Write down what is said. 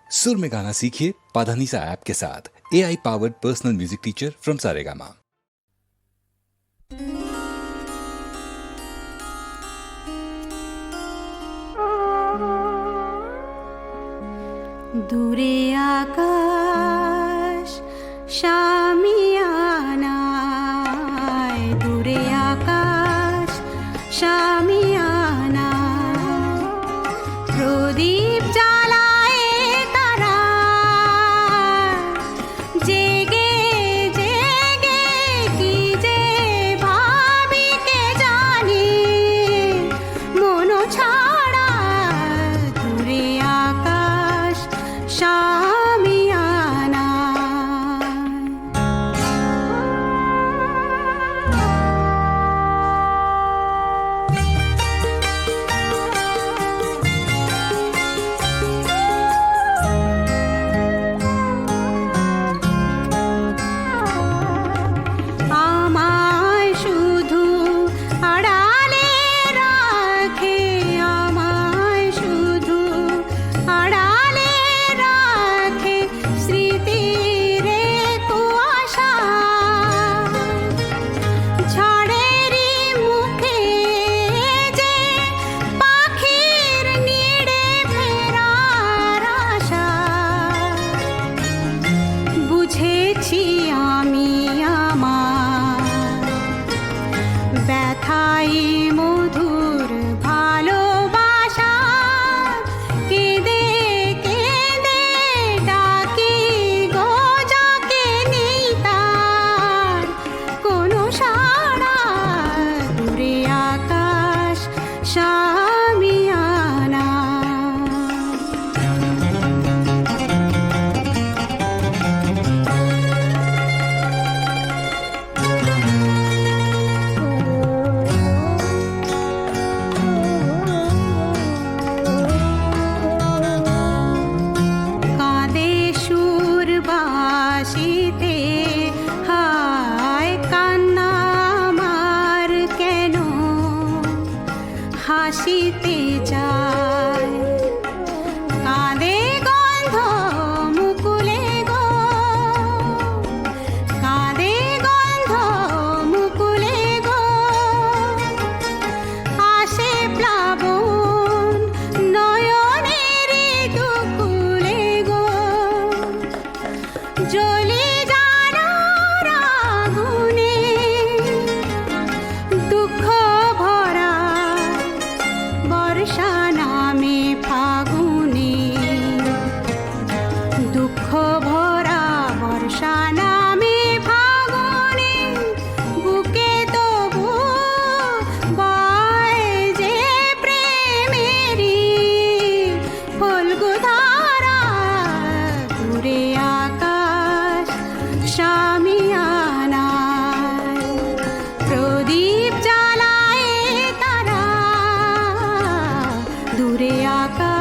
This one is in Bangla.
सुर में गाना सीखिए पाधानीसा ऐप के साथ। AI powered personal music teacher from Saregama. দূরে আকাশ শামিয়ানায়, দূরে আকাশ শামিয়ানায় প্রদীপ জ্বালায় তারা জেগে জেগে কি যে ভাবি কে জানে মন ছাড়া। দূরে আকাশ শামিয়ানা আমায় শুধু আড়ালে রাখে, আমায় শুধু আড়ালে রাখে স্মৃতির কুয়াশা। ঝড়েরই মুখে যে পাখির নিড়ে ফেরার আশা। বুঝেছি আমি আমার ব্যথাই মধুর ভালোবাসা। কেঁদে কেঁদে ডাকি গো যাকে নেই তার কোনো সাড়া। দূরে আকাশ শামিয়ানা কাঁদে সুর বাসিতে, হায় কান্না আমার কেন হাসিতে চায়। কাঁদে গন্ধ মুকুলে গো, কাঁদে গন্ধ মুকুলে গো। আসে প্লাবন নয়নের দুকুলে গো। জ্বলে জানার আগুনে দুঃখ ভরা বর্ষা নামে ফাগুনে। দুঃখ ভরা বর্ষা নামে ফাগুনে বুকে তবু বয় যে প্রেমেরই ফল্গুধারা। দূরে আকাশ শামিয়ানায় প্রদীপ জ্বালায় তারা। দূরে আকাশ